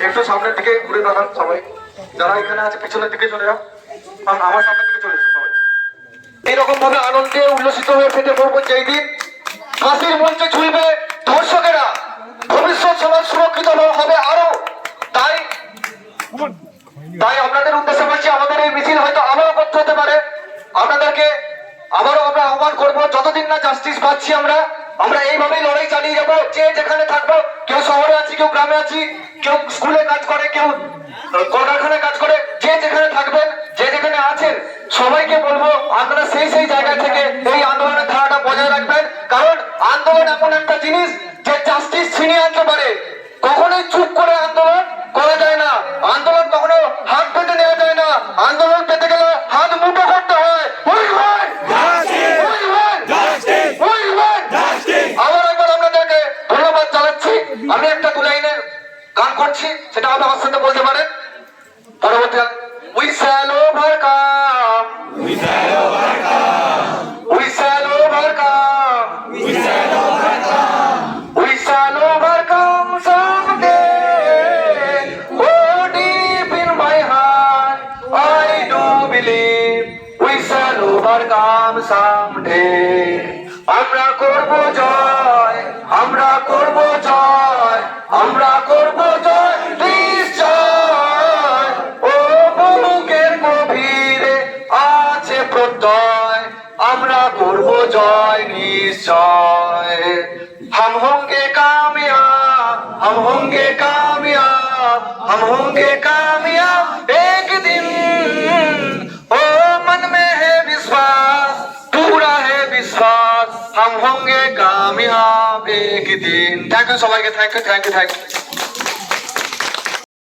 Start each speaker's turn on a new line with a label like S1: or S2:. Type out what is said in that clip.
S1: একটু সামনের দিকে ঘুরে দাঁড়ান সবাই, যারা এখানে আছে পিছনের দিকে চলে যাও, আমার সামনের দিকে চলে এসো সবাই। এইরকম ভাবে আনন্দে উল্লসিত হয়ে ফেটে পড়বো যেই দিন ফাঁসির মঞ্চে ঝুলবে ধর্ষকেরা, ভবিষ্যৎ সমাজ সুরক্ষিত হবে আরো। তাই আপনাদের উদ্দেশ্যে বলছি, আমাদের এই মিছিল হয়তো আবারও করতে হতে পারে, আপনাদেরকে আবারও আমরা আহ্বান করবো, যতদিন না জাস্টিস পাচ্ছি আমরা এইভাবেই লড়াই চালিয়ে যাবো। যে যেখানে থাকবো, কেউ শহরে আছি, কেউ গ্রামে আছি, কেউ স্কুলে কাজ করে, কেউ কলকারখানায় কাজ করে, যে যেখানে থাকবেন, যে যেখানে আছেন, সবাইকে বলবো আপনারা সেই জায়গা থেকে এই আন্দোলনের ধারাটা বজায় রাখবেন। কারণ আন্দোলন এমন একটা জিনিস যে জাস্টিস ছিনিয়ে আনতে পারে। কখনোই চুপ করে আন্দোলন করা যায় না, আন্দোলন কখনো হাত পেতে নেওয়া যায় না, আন্দোলন পেতে গেলে হাত মুঠো করতে হয়। আবার একবার আপনাদেরকে ধন্যবাদ জানাচ্ছি। আমি একটা দু লাইনের গান করছি, সেটা আপনি আমার সাথে বলতে পারেন। পরবর্তী We shall overcome. We shall overcome. We shall overcome. We shall overcome. We shall overcome someday. Oh, deep in my heart, I do believe we shall overcome someday. আমরা করব জয়, আমরা করব জয়, আমরা করব জয় নিশ্চয়। ও বুকের গভীরে আছে প্রত্যয়, আমরা করব জয় নিশ্চয়। हम होंगे कामयाब, हम होंगे कामयाब, हम होंगे कामयाब एक दिन। ओ मन में है विश्वास, पूरा है विश्वास, हम होंगे कामयाब एक दिन। थैंक यू सबाइके, थैंक यू।